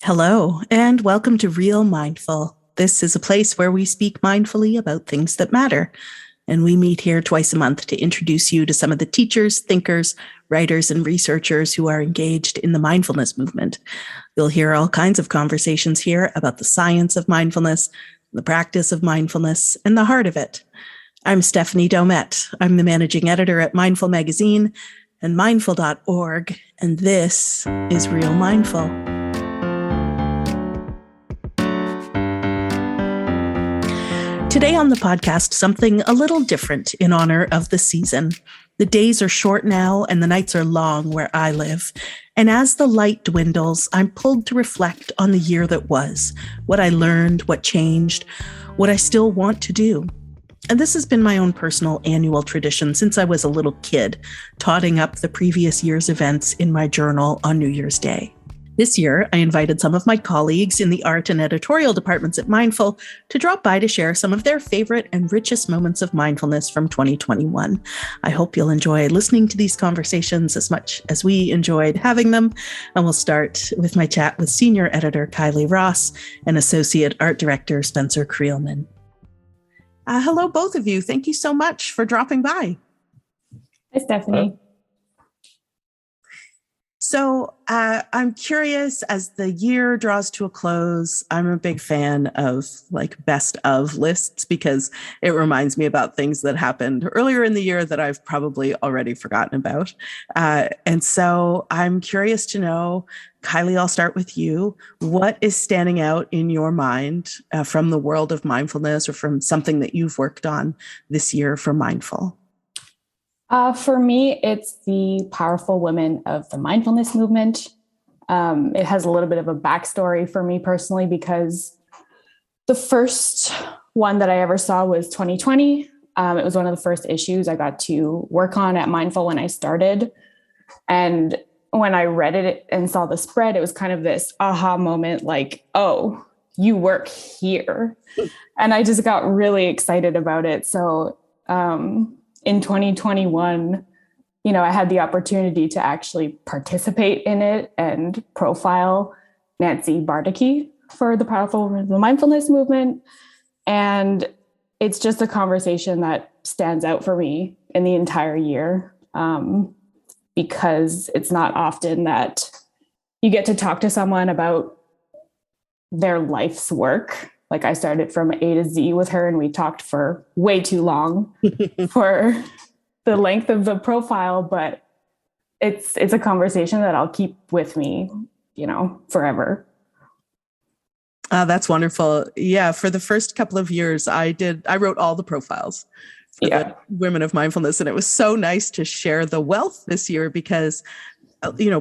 Hello, and welcome to Real Mindful. This is a place where we speak mindfully about things that matter. And we meet here twice a month to introduce you to some of the teachers, thinkers, writers, and researchers who are engaged in the mindfulness movement. You'll hear all kinds of conversations here about the science of mindfulness, the practice of mindfulness, and the heart of it. I'm Stephanie Domet. I'm the managing editor at Mindful Magazine and mindful.org, and this is Real Mindful. Today on the podcast, something a little different in honor of the season. The days are short now and the nights are long where I live. And as the light dwindles, I'm pulled to reflect on the year that was, what I learned, what changed, what I still want to do. And this has been my own personal annual tradition since I was a little kid, totting up the previous year's events in my journal on New Year's Day. This year, I invited some of my colleagues in the art and editorial departments at Mindful to drop by to share some of their favorite and richest moments of mindfulness from 2021. I hope you'll enjoy listening to these conversations as much as we enjoyed having them. And we'll start with my chat with senior editor Kylie Ross and associate art director Spencer Creelman. Hello, both of you. Thank you so much for dropping by. Hi, Stephanie. So I'm curious, as the year draws to a close, I'm a big fan of best of lists because it reminds me about things that happened earlier in the year that I've probably already forgotten about. And so I'm curious to know, Kylie, I'll start with you. What is standing out in your mind from the world of mindfulness or from something that you've worked on this year for Mindful? For me, it's the powerful women of the mindfulness movement. It has a little bit of a backstory for me personally because the first one that I ever saw was 2020. It was one of the first issues I got to work on at Mindful when I started. And when I read it and saw the spread, it was kind of this aha moment, like, oh, you work here. And I just got really excited about it. So, in 2021, I had the opportunity to actually participate in it and profile Nancy Bardacke for the Powerful Women of the Mindfulness Movement. And it's just a conversation that stands out for me in the entire year because it's not often that you get to talk to someone about their life's work. Like I started from A to Z with her and we talked for way too long for the length of the profile, but it's a conversation that I'll keep with me, forever. That's wonderful. Yeah. For the first couple of years, I wrote all the profiles for the Women of Mindfulness. And it was so nice to share the wealth this year because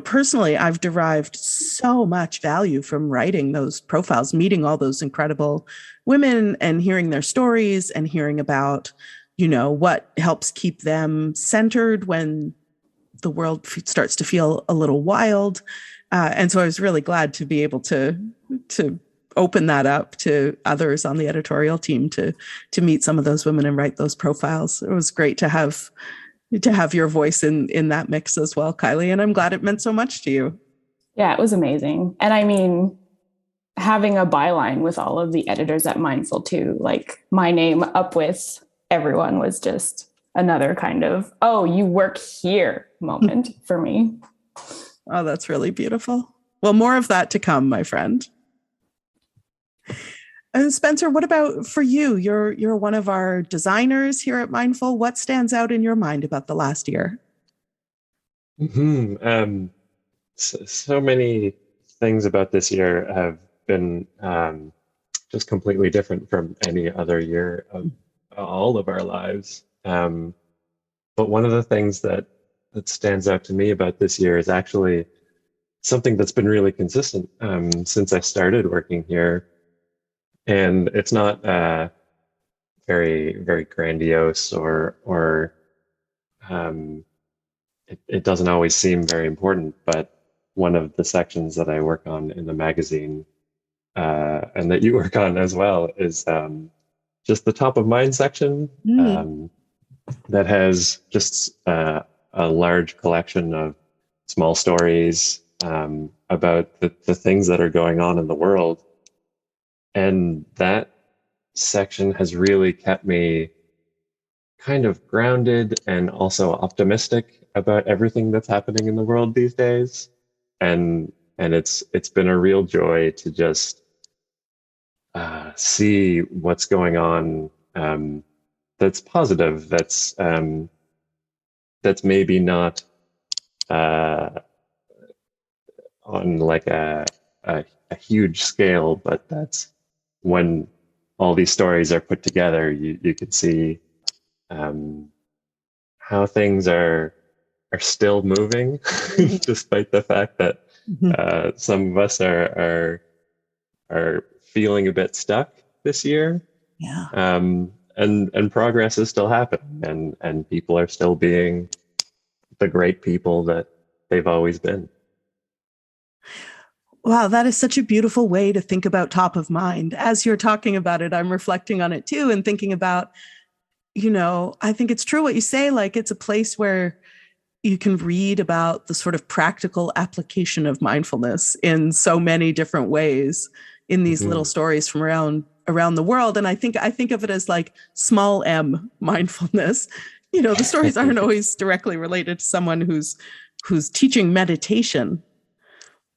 personally, I've derived so much value from writing those profiles, meeting all those incredible women and hearing their stories and hearing about, what helps keep them centered when the world starts to feel a little wild. And so I was really glad to be able to open that up to others on the editorial team to meet some of those women and write those profiles. It was great to have your voice in that mix as well, Kylie. And I'm glad it meant so much to you. Yeah, it was amazing. And I mean, having a byline with all of the editors at Mindful too, like my name up with everyone was just another kind of, oh, you work here moment for me. Oh, that's really beautiful. Well, more of that to come, my friend. And Spencer, what about for you? You're one of our designers here at Mindful. What stands out in your mind about the last year? So many things about this year have been just completely different from any other year of all of our lives. But one of the things that stands out to me about this year is actually something that's been really consistent since I started working here. And it's not very, very grandiose or it doesn't always seem very important. But one of the sections that I work on in the magazine and that you work on as well is just the top of mind section that has just a large collection of small stories about the things that are going on in the world. And that section has really kept me kind of grounded and also optimistic about everything that's happening in the world these days. And it's been a real joy to just see what's going on, that's positive, that's maybe not uh, on like a huge scale, but that's when all these stories are put together, you can see how things are still moving, despite the fact that some of us are feeling a bit stuck this year. Yeah. And progress is still happening, and people are still being the great people that they've always been. Wow, that is such a beautiful way to think about top of mind. As you're talking about it, I'm reflecting on it too and thinking about, I think it's true what you say. Like, it's a place where you can read about the sort of practical application of mindfulness in so many different ways in these little stories from around the world. And I think of it as like small m mindfulness. The stories aren't always directly related to someone who's teaching meditation,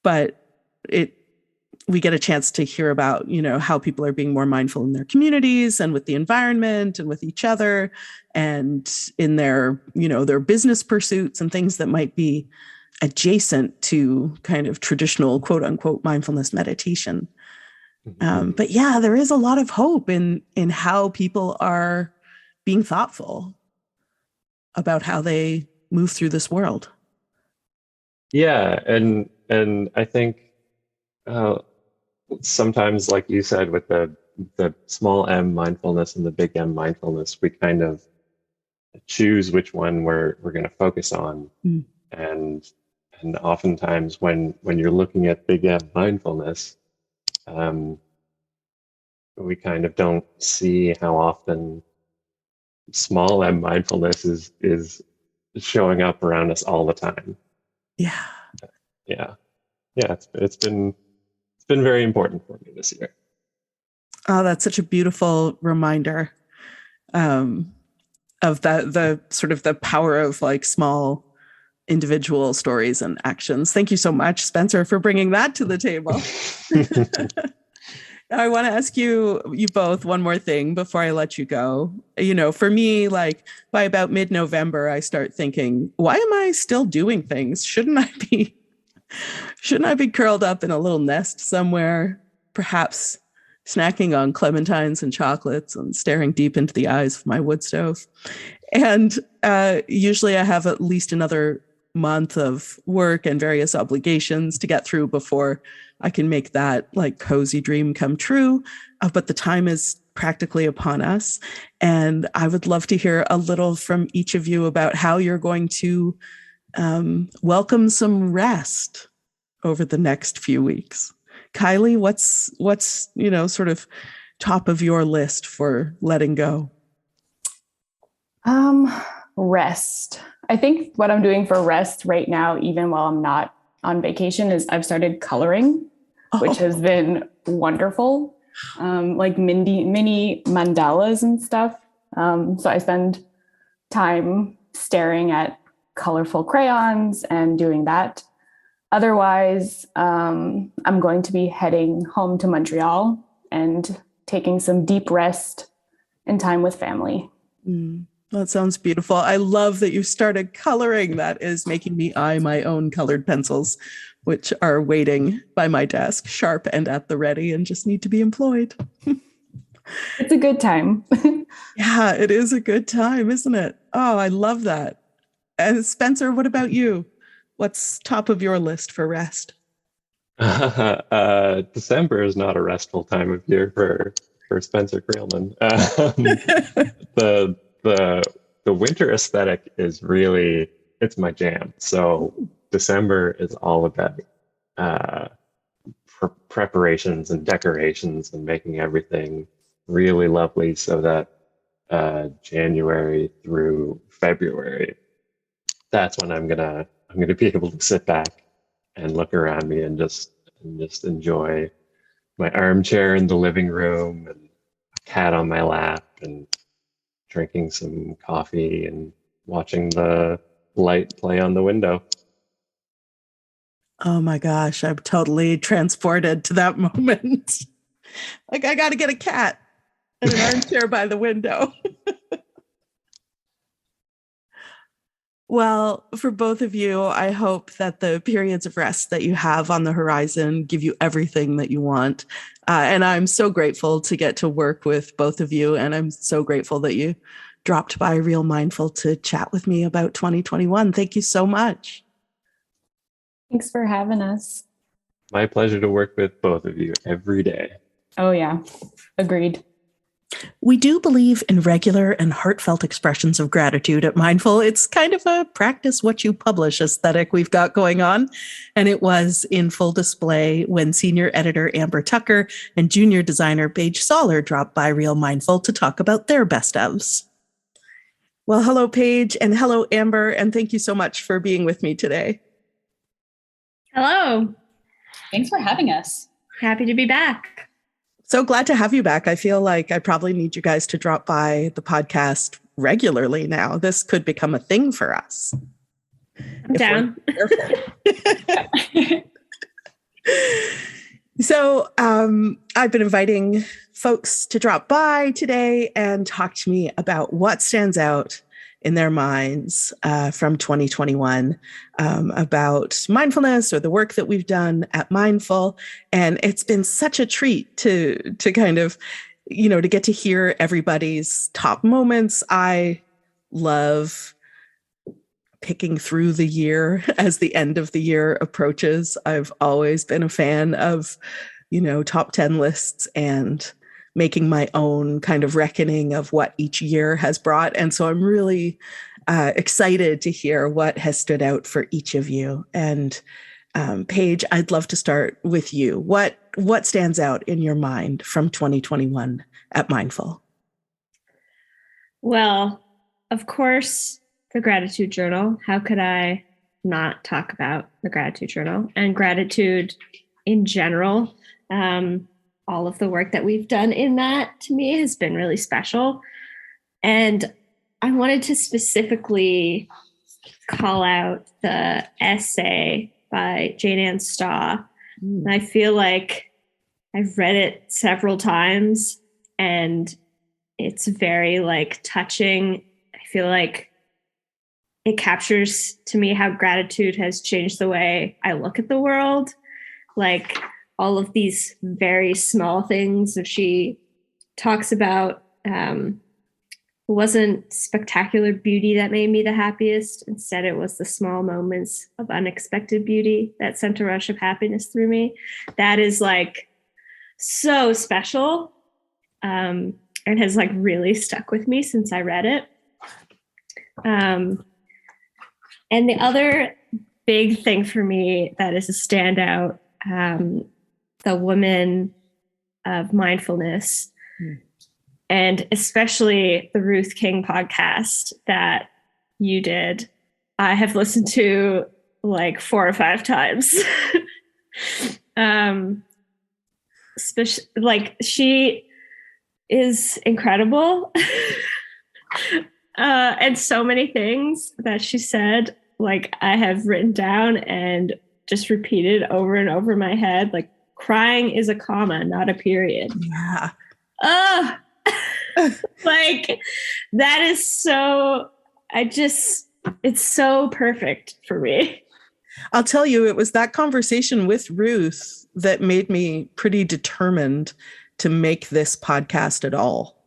but we get a chance to hear about, how people are being more mindful in their communities and with the environment and with each other and in their, their business pursuits and things that might be adjacent to kind of traditional quote unquote mindfulness meditation. But yeah, there is a lot of hope in how people are being thoughtful about how they move through this world. Yeah, and I think sometimes, like you said, with the small m mindfulness and the big M mindfulness, we kind of choose which one we're going to focus on. And oftentimes when you're looking at big M mindfulness, we kind of don't see how often small M mindfulness is showing up around us all the time. Yeah. Yeah. It's been very important for me this year. Oh, that's such a beautiful reminder of the sort of the power of like small individual stories and actions. Thank you so much, Spencer, for bringing that to the table. I want to ask you both one more thing before I let you go. For me, like by about mid-November, I start thinking, why am I still doing things? Shouldn't I be curled up in a little nest somewhere, perhaps snacking on clementines and chocolates and staring deep into the eyes of my wood stove? And usually I have at least another month of work and various obligations to get through before I can make that like cozy dream come true. But the time is practically upon us. And I would love to hear a little from each of you about how you're going to welcome some rest over the next few weeks. Kylie, what's sort of top of your list for letting go? Rest. I think what I'm doing for rest right now, even while I'm not on vacation, is I've started coloring, which has been wonderful. Like mini mandalas and stuff. So I spend time staring at colorful crayons and doing that. Otherwise, I'm going to be heading home to Montreal and taking some deep rest and time with family. That sounds beautiful. I love that you started coloring. That is making me eye my own colored pencils, which are waiting by my desk, sharp and at the ready, and just need to be employed. It's a good time. Yeah, it is a good time, isn't it? Oh, I love that. And Spencer, what about you? What's top of your list for rest? December is not a restful time of year for Spencer Creelman. The winter aesthetic is really, it's my jam. So December is all about preparations and decorations and making everything really lovely so that January through February, that's when I'm gonna be able to sit back and look around me and just enjoy my armchair in the living room and a cat on my lap and drinking some coffee and watching the light play on the window. Oh my gosh, I'm totally transported to that moment. Like, I got to get a cat and an armchair by the window. Well, for both of you, I hope that the periods of rest that you have on the horizon give you everything that you want. And I'm so grateful to get to work with both of you. And I'm so grateful that you dropped by Real Mindful to chat with me about 2021. Thank you so much. Thanks for having us. My pleasure to work with both of you every day. Oh, yeah. Agreed. We do believe in regular and heartfelt expressions of gratitude at Mindful. It's kind of a practice what you publish aesthetic we've got going on. And it was in full display when senior editor Amber Tucker and junior designer Paige Soller dropped by Real Mindful to talk about their best ofs. Well, hello, Paige, and hello, Amber, and thank you so much for being with me today. Hello. Thanks for having us. Happy to be back. So glad to have you back. I feel like I probably need you guys to drop by the podcast regularly now. This could become a thing for us. I'm down. So I've been inviting folks to drop by today and talk to me about what stands out in their minds from 2021 about mindfulness or the work that we've done at Mindful. And it's been such a treat to kind of, to get to hear everybody's top moments. I love picking through the year as the end of the year approaches. I've always been a fan of, top 10 lists and making my own kind of reckoning of what each year has brought. And so I'm really excited to hear what has stood out for each of you. And Paige, I'd love to start with you. What stands out in your mind from 2021 at Mindful? Well, of course, the gratitude journal. How could I not talk about the gratitude journal and gratitude in general? All of the work that we've done in that to me has been really special. And I wanted to specifically call out the essay by Jane Ann Staw. And I feel like I've read it several times and it's very touching. I feel like it captures to me how gratitude has changed the way I look at the world. All of these very small things that she talks about. It wasn't spectacular beauty that made me the happiest. Instead, it was the small moments of unexpected beauty that sent a rush of happiness through me. That is so special and has really stuck with me since I read it. And the other big thing for me that is a standout, the woman of mindfulness, and especially the Ruth King podcast that you did. I have listened to 4 or 5 times. She is incredible. And so many things that she said, I have written down and just repeated over and over in my head, crying is a comma, not a period. Yeah. That is so, it's so perfect for me. I'll tell you, it was that conversation with Ruth that made me pretty determined to make this podcast at all.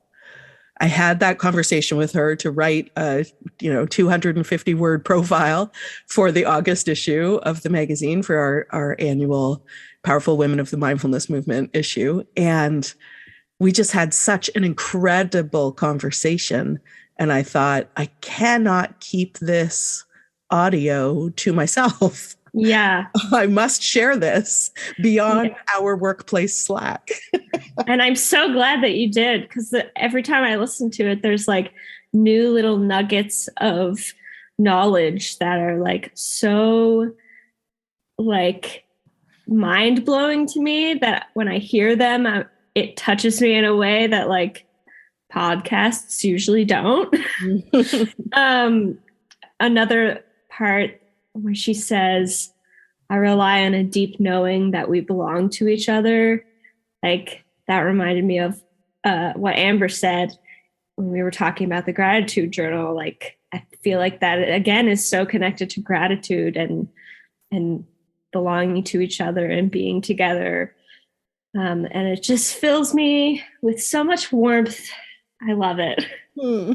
I had that conversation with her to write a 250 word profile for the August issue of the magazine for our annual Powerful Women of the Mindfulness Movement issue. And we just had such an incredible conversation. And I thought, I cannot keep this audio to myself. Yeah. I must share this beyond our workplace Slack. And I'm so glad that you did, because every time I listen to it, there's new little nuggets of knowledge that are so like mind blowing to me that when I hear them, it touches me in a way that like podcasts usually don't. Another part where she says, I rely on a deep knowing that we belong to each other. Like that reminded me of what Amber said when we were talking about the gratitude journal. Like I feel like that again is so connected to gratitude and belonging to each other and being together. And it just fills me with so much warmth. I love it. Well,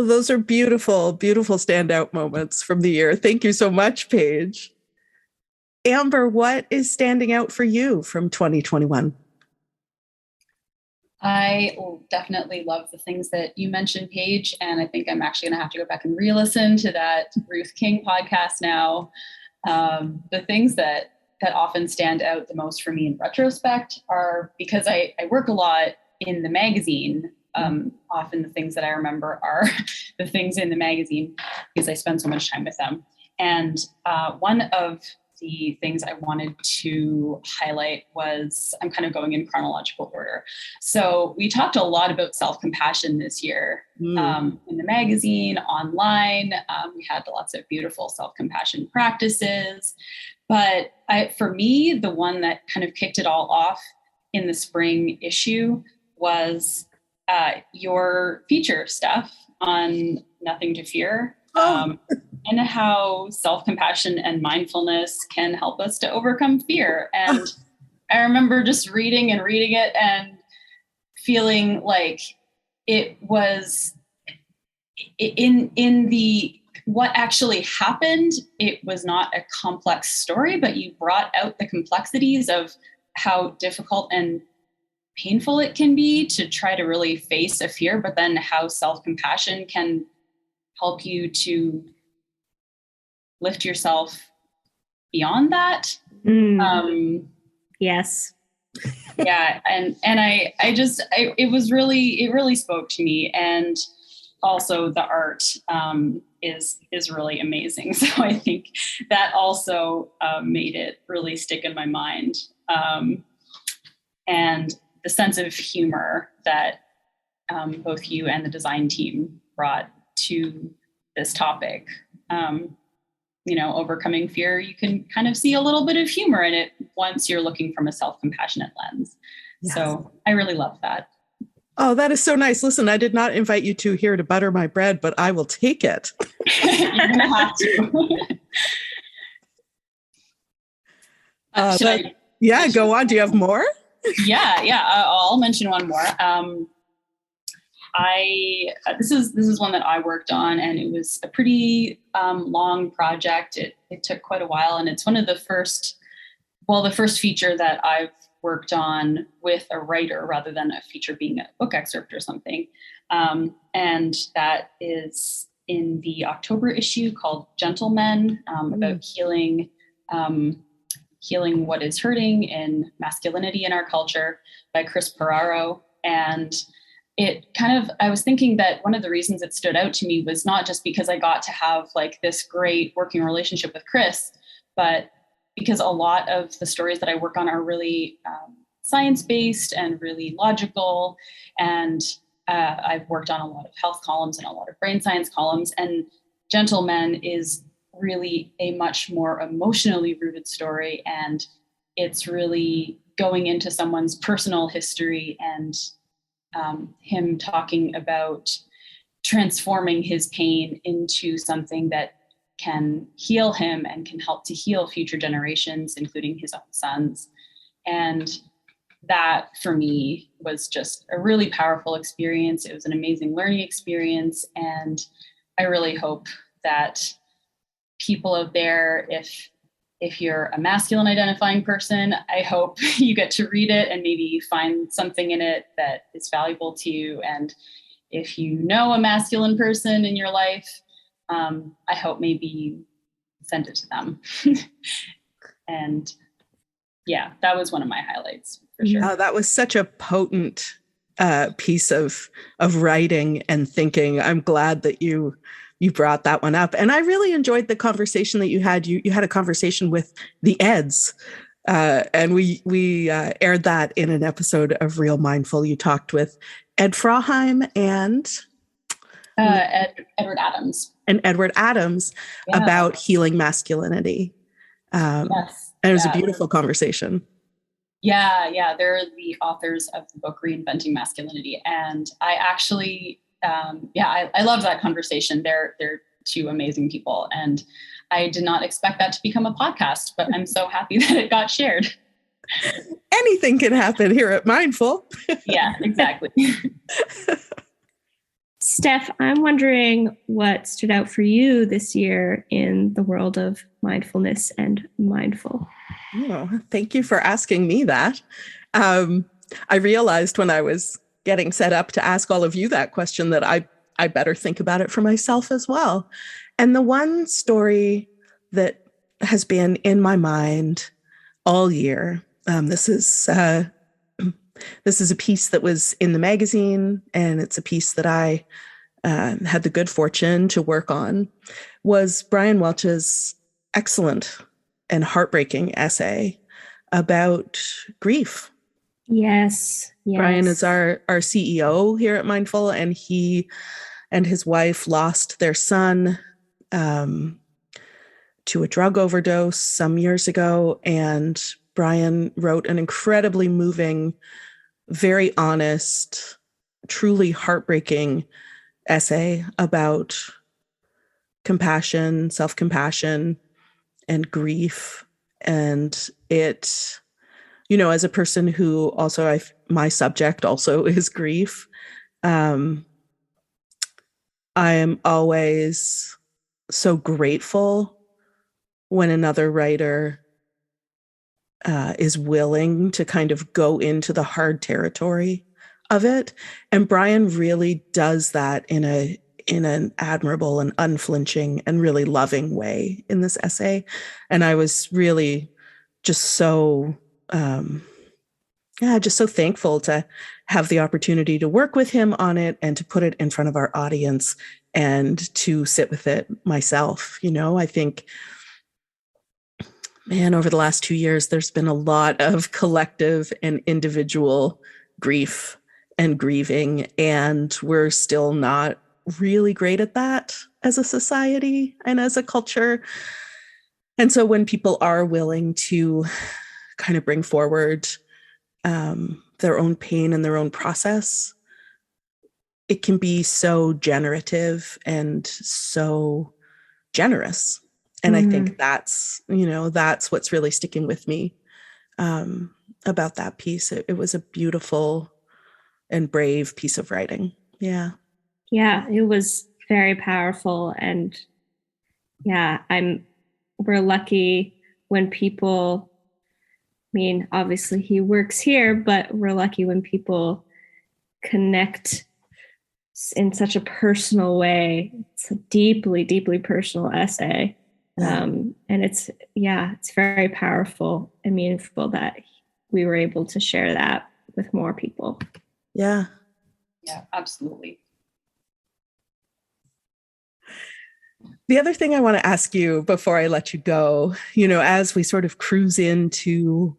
those are beautiful, beautiful standout moments from the year. Thank you so much, Paige. Amber, what is standing out for you from 2021? I definitely love the things that you mentioned, Paige, and I think I'm actually going to have to go back and re-listen to that Ruth King podcast now. The things that often stand out the most for me in retrospect are because I work a lot in the magazine. Often the things that I remember are the things in the magazine because I spend so much time with them. And one of the things I wanted to highlight was, I'm kind of going in chronological order. So we talked a lot about self-compassion this year in the magazine, online. We had lots of beautiful self-compassion practices. But for me, the one that kind of kicked it all off in the spring issue was your feature, Steph, on Nothing to Fear. And how self-compassion and mindfulness can help us to overcome fear. And I remember just reading it and feeling like it was in the what actually happened. It was not a complex story, but you brought out the complexities of how difficult and painful it can be to try to really face a fear, but then how self-compassion can help you to lift yourself beyond that. Yes. Yeah. And it really spoke to me. And also the art is really amazing. So I think that also made it really stick in my mind. And the sense of humor that both you and the design team brought to this topic. Overcoming fear, you can kind of see a little bit of humor in it once you're looking from a self-compassionate lens. Yes. So I really love that. Oh, that is so nice. Listen, I did not invite you two here to butter my bread, but I will take it. You're going to have to. Go on. Do you have more? Yeah. I'll mention one more. This is one that I worked on, and it was a pretty long project. It took quite a while, and it's one of the first feature that I've worked on with a writer rather than a feature being a book excerpt or something. And that is in the October issue called Gentlemen, about healing what is hurting in masculinity in our culture by Chris Peraro. And I was thinking that one of the reasons it stood out to me was not just because I got to have like this great working relationship with Chris, but because a lot of the stories that I work on are really science-based and really logical. And I've worked on a lot of health columns and a lot of brain science columns. And Gentlemen is really a much more emotionally rooted story. And it's really going into someone's personal history and him talking about transforming his pain into something that can heal him and can help to heal future generations, including his own sons. And that for me was just a really powerful experience. It was an amazing learning experience. And I really hope that people out there, if you're a masculine identifying person, I hope you get to read it and maybe find something in it that is valuable to you. And if you know a masculine person in your life, I hope maybe you send it to them. And yeah, that was one of my highlights for sure. Oh, that was such a potent piece of writing and thinking. I'm glad that you you brought that one up. And I really enjoyed the conversation that you had. You had a conversation with the Eds. And we aired that in an episode of Real Mindful. You talked with Ed Frauheim and Edward Adams. And Edward Adams about healing masculinity. Yes. And it was a beautiful conversation. Yeah. They're the authors of the book Reinventing Masculinity. And I actually, I love that conversation. They're two amazing people. And I did not expect that to become a podcast, but I'm so happy that it got shared. Anything can happen here at Mindful. Yeah, exactly. Steph, I'm wondering what stood out for you this year in the world of mindfulness and mindful. Oh, thank you for asking me that. I realized when I was getting set up to ask all of you that question that I better think about it for myself as well. And the one story that has been in my mind all year, this is a piece that was in the magazine, and it's a piece that I had the good fortune to work on, was Brian Welch's excellent and heartbreaking essay about grief. Yes. Brian is our CEO here at Mindful, and he and his wife lost their son to a drug overdose some years ago. And Brian wrote an incredibly moving, very honest, truly heartbreaking essay about compassion, self-compassion, and grief. And it, as a person who also, my subject also is grief, I am always so grateful when another writer is willing to kind of go into the hard territory of it. And Brian really does that in an admirable and unflinching and really loving way in this essay. And I was really just so so thankful to have the opportunity to work with him on it and to put it in front of our audience and to sit with it myself. I think, man, over the last 2 years, there's been a lot of collective and individual grief and grieving, and we're still not really great at that as a society and as a culture. And so when people are willing to kind of bring forward their own pain and their own process, it can be so generative and so generous. And I think that's what's really sticking with me about that piece. It was a beautiful and brave piece of writing. Yeah. Yeah, it was very powerful. And yeah, we're lucky when people, obviously he works here, but we're lucky when people connect in such a personal way. It's a deeply, deeply personal essay. And it's very powerful and meaningful that we were able to share that with more people. Yeah. Yeah, absolutely. The other thing I want to ask you before I let you go, as we sort of cruise into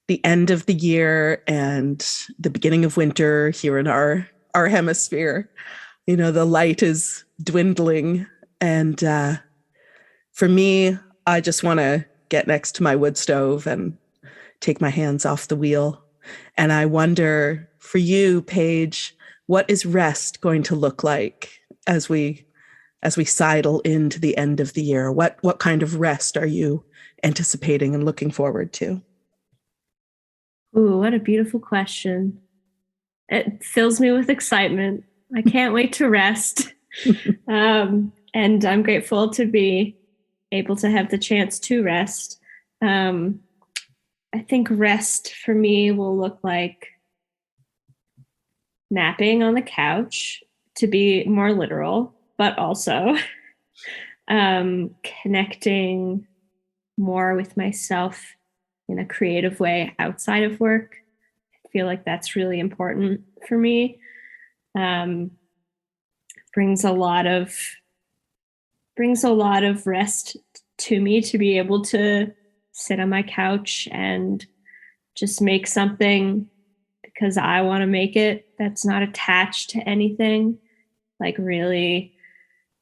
the end of the year and the beginning of winter here in our hemisphere, the light is dwindling. And for me, I just want to get next to my wood stove and take my hands off the wheel. And I wonder, for you, Paige, what is rest going to look like as we sidle into the end of the year? What kind of rest are you anticipating and looking forward to? Ooh, what a beautiful question. It fills me with excitement. I can't wait to rest. And I'm grateful to be able to have the chance to rest. I think rest for me will look like napping on the couch, to be more literal, but also connecting more with myself in a creative way outside of work. I feel like that's really important for me. Brings a lot of brings a lot of rest to me to be able to sit on my couch and just make something because I want to make it that's not attached to anything. Like really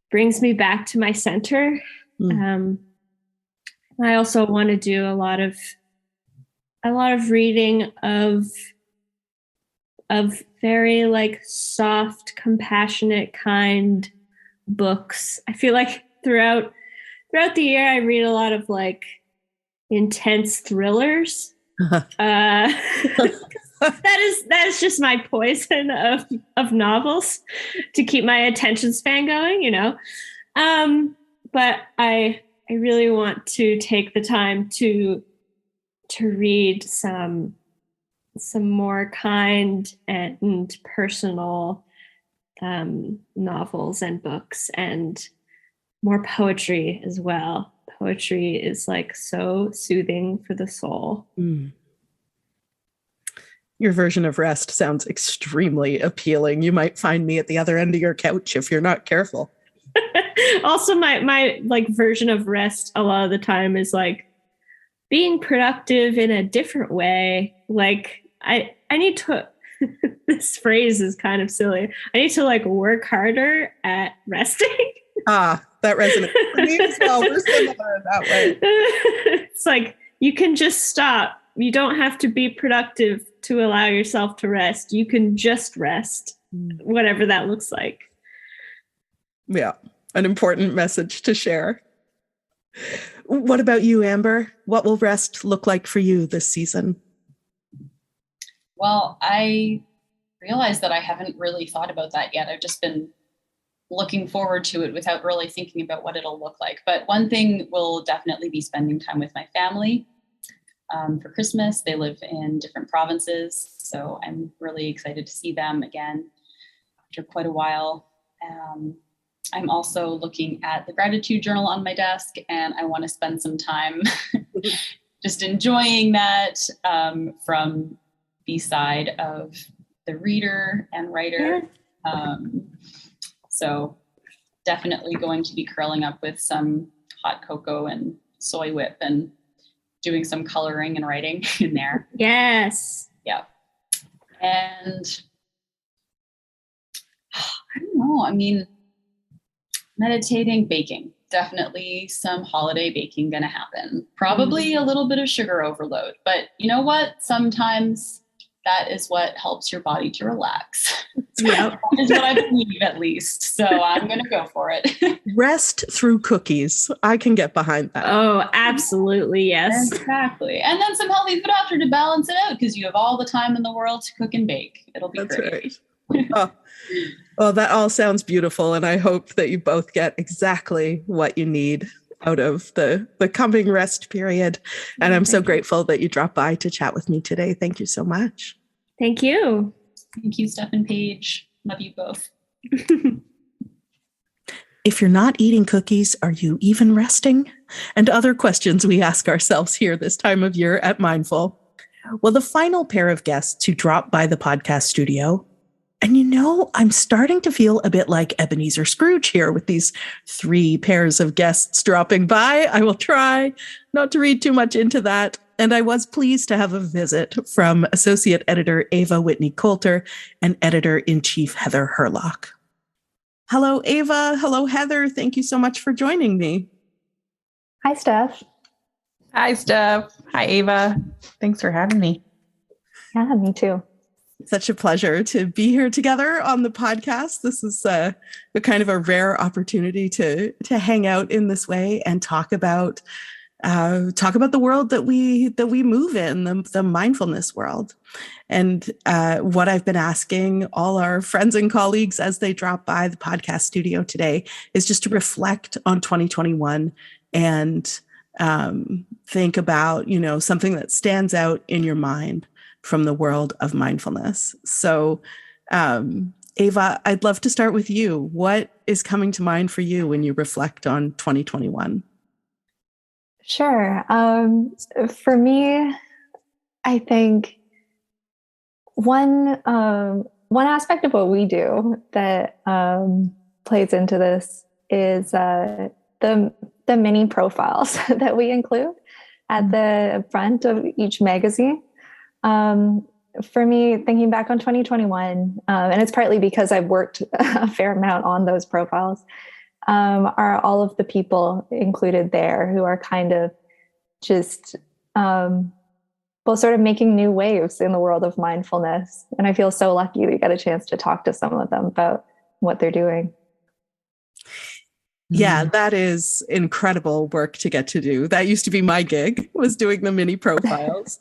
brings me back to my center. I also want to do a lot of reading of very like soft, compassionate, kind books. I feel like throughout the year I read a lot of like intense thrillers. That is just my poison of novels to keep my attention span going, you know. But I really want to take the time to read some more kind and personal novels and books, and more poetry as well. Poetry is like so soothing for the soul. Your version of rest sounds extremely appealing. You might find me at the other end of your couch if you're not careful. Also, my like version of rest a lot of the time is like being productive in a different way. Like I need to, this phrase is kind of silly. I need to like work harder at resting. That resonates for me as well. We're similar in that way. It's like, you can just stop. You don't have to be productive to allow yourself to rest. You can just rest, whatever that looks like. Yeah, an important message to share. What about you, Amber? What will rest look like for you this season? Well, I realized that I haven't really thought about that yet. I've just been looking forward to it without really thinking about what it'll look like. But one thing will definitely be spending time with my family. For Christmas, they live in different provinces, so I'm really excited to see them again after quite a while. I'm also looking at the gratitude journal on my desk, and I want to spend some time just enjoying that from the side of the reader and writer. So definitely going to be curling up with some hot cocoa and soy whip and doing some coloring and writing in there. Yes. Yeah. And I don't know. I mean, meditating, baking, definitely some holiday baking going to happen. Probably a little bit of sugar overload, but you know what? Sometimes that is what helps your body to relax. Yep. That is what I believe, at least. So I'm going to go for it. Rest through cookies. I can get behind that. Oh, absolutely. Yes. Exactly. And then some healthy food after to balance it out, because you have all the time in the world to cook and bake. It'll be great. Right. Oh, that all sounds beautiful. And I hope that you both get exactly what you need out of the coming rest period. And I'm so grateful that you dropped by to chat with me today. Thank you so much. Thank you. Thank you, Steph and Paige. Love you both. If you're not eating cookies, are you even resting? And other questions we ask ourselves here this time of year at Mindful. Well, the final pair of guests who dropped by the podcast studio, and you know, I'm starting to feel a bit like Ebenezer Scrooge here with these 3 pairs of guests dropping by. I will try not to read too much into that. And I was pleased to have a visit from Associate Editor Ava Whitney Coulter and Editor-in-Chief Heather Herlock. Hello, Ava. Hello, Heather. Thank you so much for joining me. Hi, Steph. Hi, Steph. Hi, Ava. Thanks for having me. Yeah, me too. Such a pleasure to be here together on the podcast. This is a kind of a rare opportunity to hang out in this way and talk about the world that we move in, the mindfulness world. And what I've been asking all our friends and colleagues as they drop by the podcast studio today is just to reflect on 2021 and think about, you know, something that stands out in your mind from the world of mindfulness. So, Ava, I'd love to start with you. What is coming to mind for you when you reflect on 2021? Sure. For me, I think one aspect of what we do that plays into this is the mini profiles that we include at the front of each magazine. For me, thinking back on 2021, and it's partly because I've worked a fair amount on those profiles, are all of the people included there who are kind of just, sort of making new waves in the world of mindfulness. And I feel so lucky we got a chance to talk to some of them about what they're doing. Yeah, that is incredible work to get to do. That used to be my gig, was doing the mini profiles.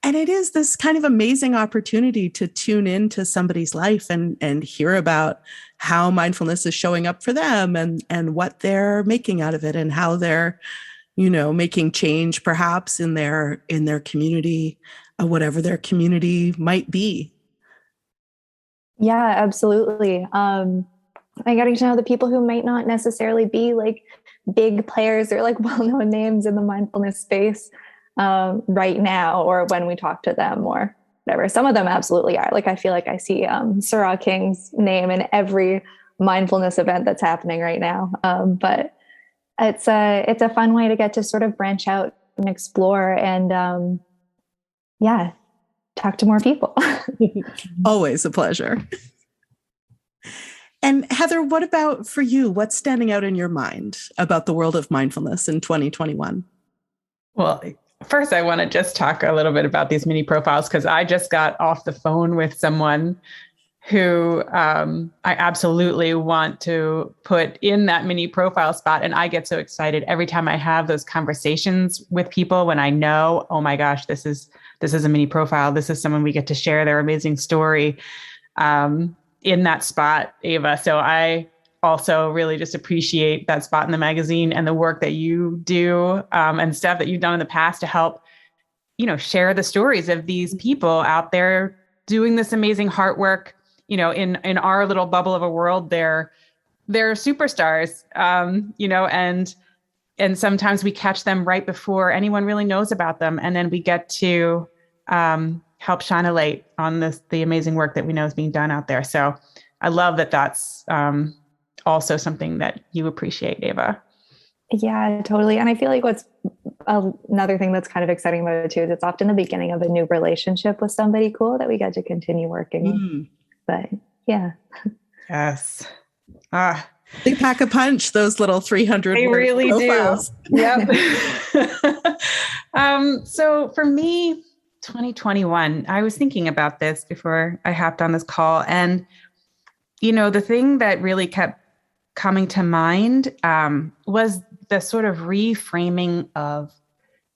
And it is this kind of amazing opportunity to tune into somebody's life and hear about how mindfulness is showing up for them and what they're making out of it and how they're, making change perhaps in their community, whatever their community might be. Yeah, absolutely. And getting to know the people who might not necessarily be like big players or like well-known names in the mindfulness space right now, or when we talk to them or whatever. Some of them absolutely are. Like, I feel like I see Sarah King's name in every mindfulness event that's happening right now. But it's a fun way to get to sort of branch out and explore and talk to more people. Always a pleasure. And Heather, what about for you? What's standing out in your mind about the world of mindfulness in 2021? Well, first, I want to just talk a little bit about these mini profiles, because I just got off the phone with someone who I absolutely want to put in that mini profile spot. And I get so excited every time I have those conversations with people when I know, oh my gosh, this is a mini profile. This is someone we get to share their amazing story in that spot, Ava. So I also really just appreciate that spot in the magazine and the work that you do and stuff that you've done in the past to help, share the stories of these people out there doing this amazing heart work. In our little bubble of a world, they're superstars, and sometimes we catch them right before anyone really knows about them. And then we get to help shine a light on the amazing work that we know is being done out there. So I love that that's also something that you appreciate, Ava. Yeah, totally. And I feel like what's another thing that's kind of exciting about it too is it's often the beginning of a new relationship with somebody cool that we get to continue working with. But yeah. Yes. They pack a punch, those little 300 They really profiles. do. Yep. So for me, 2021, I was thinking about this before I hopped on this call. And, the thing that really kept coming to mind was the sort of reframing of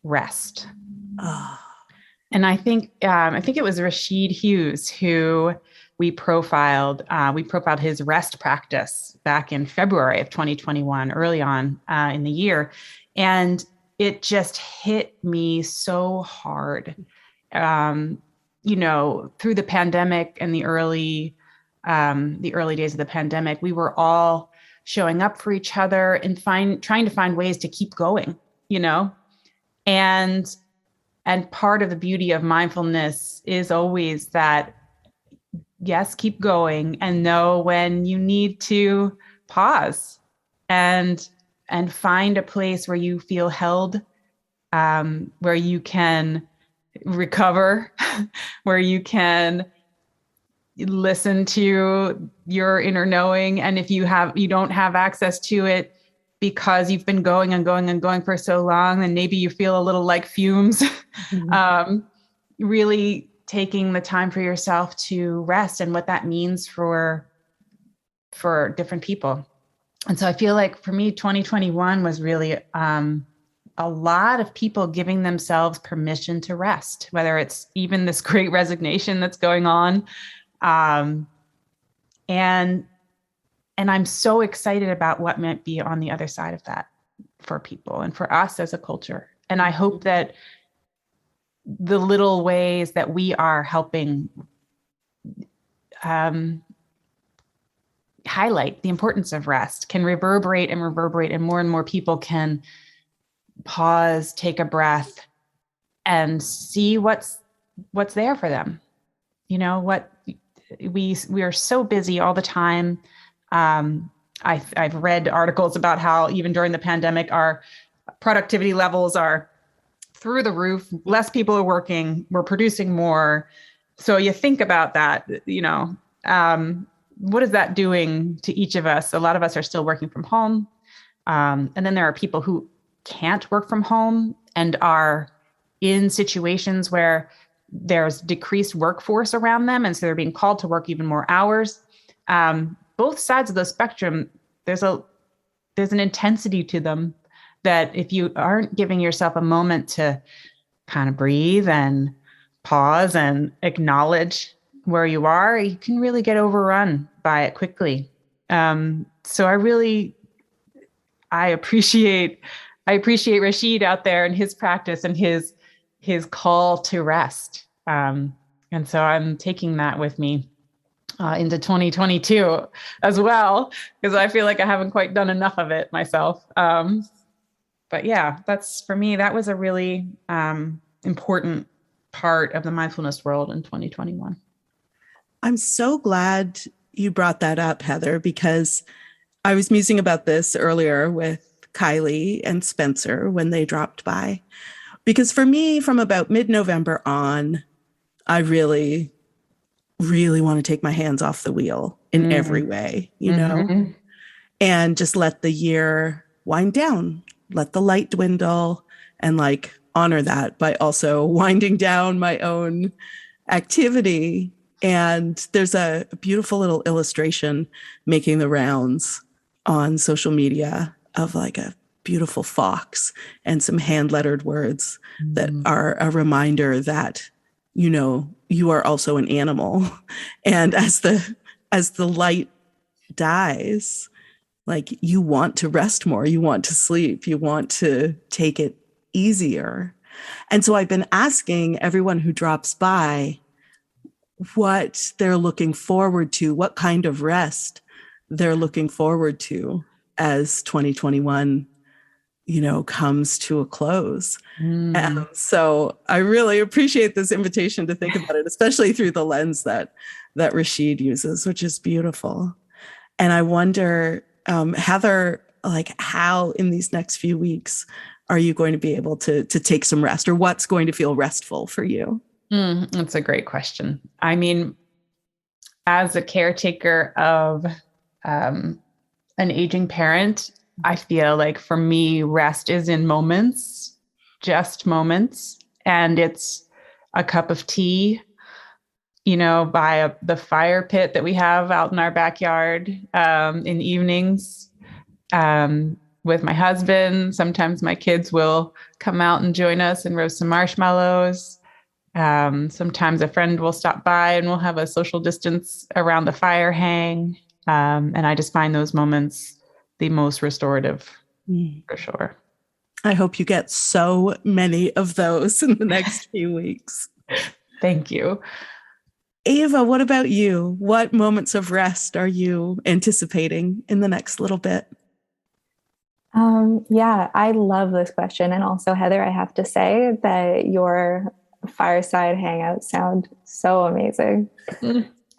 rest. Oh. And I think it was Rashid Hughes who we profiled his rest practice back in February of 2021, early on in the year. And it just hit me so hard, through the pandemic and the early days of the pandemic. We were all showing up for each other and trying to find ways to keep going, and part of the beauty of mindfulness is always that, yes, keep going and know when you need to pause and find a place where you feel held, where you can recover, where you can listen to your inner knowing. And if you don't have access to it because you've been going and going and going for so long, and maybe you feel a little like fumes, really taking the time for yourself to rest and what that means for different people. And so I feel like for me, 2021 was really a lot of people giving themselves permission to rest, whether it's even this great resignation that's going on. And I'm so excited about what might be on the other side of that for people and for us as a culture. And I hope that the little ways that we are helping highlight the importance of rest can reverberate, and more and more people can pause, take a breath, and see what's there for them. What we are so busy all the time, I've read articles about how even during the pandemic, our productivity levels are through the roof. Less people are working. We're producing more. So you think about that, what is that doing to each of us? A lot of us are still working from home. And then there are people who can't work from home and are in situations where there's decreased workforce around them. And so they're being called to work even more hours. Both sides of the spectrum, there's an intensity to them that if you aren't giving yourself a moment to kind of breathe and pause and acknowledge where you are, you can really get overrun by it quickly. So I appreciate Rashid out there and his practice and his call to rest. And so I'm taking that with me into 2022 as well, because I feel like I haven't quite done enough of it myself. But yeah, that's, for me, that was a really important part of the mindfulness world in 2021. I'm so glad you brought that up, Heather, because I was musing about this earlier with Kylie and Spencer when they dropped by. Because for me, from about mid-November on, I really, really want to take my hands off the wheel in every way, and just let the year wind down, let the light dwindle, and like honor that by also winding down my own activity. And there's a beautiful little illustration making the rounds on social media of like a beautiful fox and some hand-lettered words that are a reminder that, you are also an animal. And as the light dies, like, you want to rest more, you want to sleep, you want to take it easier. And so I've been asking everyone who drops by what they're looking forward to, what kind of rest they're looking forward to as 2021, comes to a close. And so I really appreciate this invitation to think about it, especially through the lens that Rashid uses, which is beautiful. And I wonder, Heather, like, how in these next few weeks are you going to be able to take some rest, or what's going to feel restful for you? That's a great question. I mean, as a caretaker of an aging parent, I feel like for me, rest is in moments, just moments. And it's a cup of tea, by the fire pit that we have out in our backyard in evenings with my husband. Sometimes my kids will come out and join us and roast some marshmallows. Sometimes a friend will stop by and we'll have a social distance around the fire hang. And I just find those moments the most restorative, for sure. I hope you get so many of those in the next few weeks. Thank you. Ava, what about you? What moments of rest are you anticipating in the next little bit? Yeah, I love this question. And also, Heather, I have to say that your fireside hangouts sound so amazing.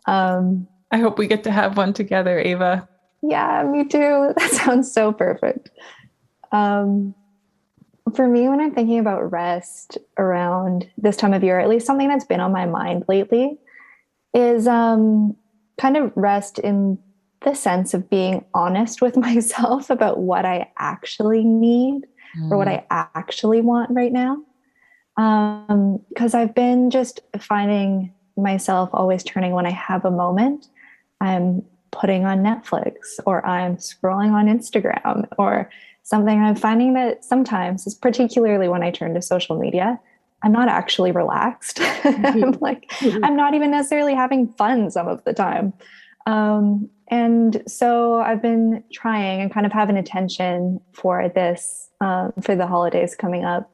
I hope we get to have one together, Ava. Yeah, me too. That sounds so perfect. For me, when I'm thinking about rest around this time of year, at least something that's been on my mind lately is kind of rest in the sense of being honest with myself about what I actually need or what I actually want right now. Because I've been just finding myself always turning when I have a moment. I'm putting on Netflix, or I'm scrolling on Instagram, or something. I'm finding that sometimes, particularly when I turn to social media, I'm not actually relaxed. I'm not even necessarily having fun some of the time. And so I've been trying and kind of have an intention for this, for the holidays coming up,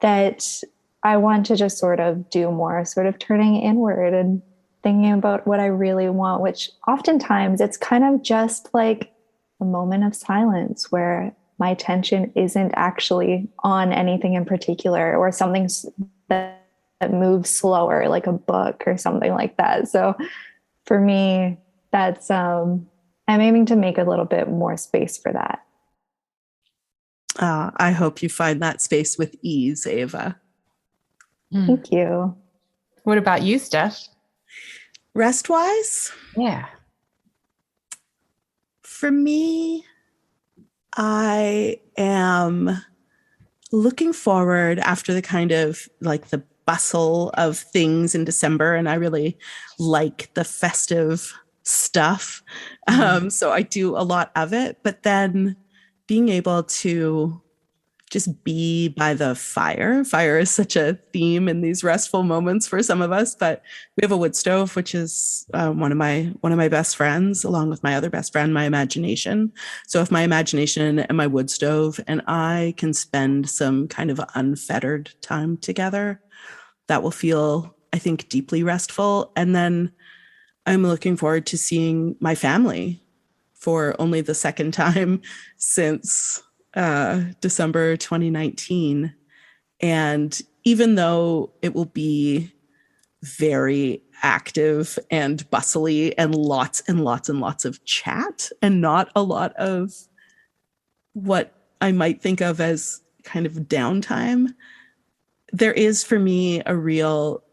that I want to just sort of do more sort of turning inward and thinking about what I really want, which oftentimes it's kind of just like a moment of silence where my attention isn't actually on anything in particular, or something that moves slower, like a book or something like that. So for me, that's I'm aiming to make a little bit more space for that. I hope you find that space with ease, Ava. Thank you. What about you, Steph? Rest-wise? Yeah. For me, I am looking forward after the kind of like the bustle of things in December, and I really like the festive stuff. So I do a lot of it, but then being able to just be by the fire. Fire is such a theme in these restful moments for some of us, but we have a wood stove, which is one of my best friends, along with my other best friend, my imagination. So if my imagination and my wood stove and I can spend some kind of unfettered time together, that will feel, I think, deeply restful. And then I'm looking forward to seeing my family for only the second time since December 2019. And even though it will be very active and bustly and lots and lots and lots of chat and not a lot of what I might think of as kind of downtime, there is for me a real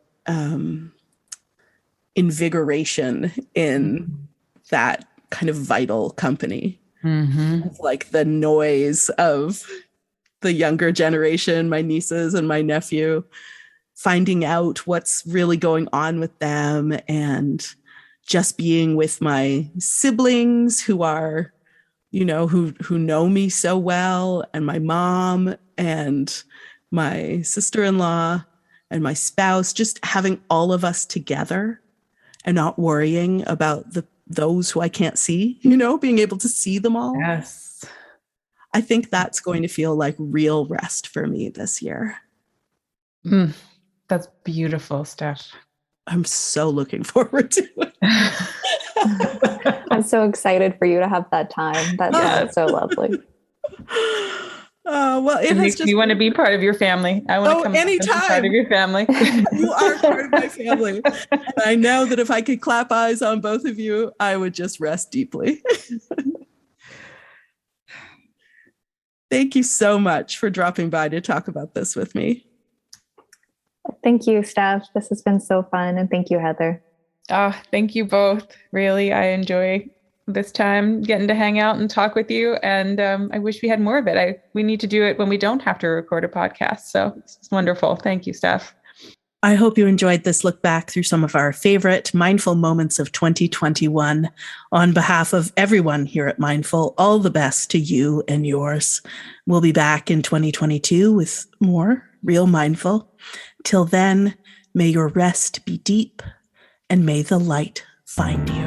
invigoration in that kind of vital company. Like the noise of the younger generation, my nieces and my nephew, finding out what's really going on with them, and just being with my siblings who are, who know me so well, and my mom and my sister-in-law and my spouse, just having all of us together and not worrying about those who I can't see, being able to see them all. Yes. I think that's going to feel like real rest for me this year. That's beautiful, Steph. I'm so looking forward to it. I'm so excited for you to have that time. That's so lovely. Well, it makes me want to be part of your family. I want to come anytime. Be part of your family. You are part of my family. And I know that if I could clap eyes on both of you, I would just rest deeply. Thank you so much for dropping by to talk about this with me. Thank you, Steph. This has been so fun. And thank you, Heather. Oh, thank you both. Really, I enjoy this time getting to hang out and talk with you. And I wish we had more of it. We need to do it when we don't have to record a podcast. So it's wonderful. Thank you, Steph. I hope you enjoyed this look back through some of our favorite mindful moments of 2021. On behalf of everyone here at Mindful, all the best to you and yours. We'll be back in 2022 with more Real Mindful. Till then, may your rest be deep and may the light find you.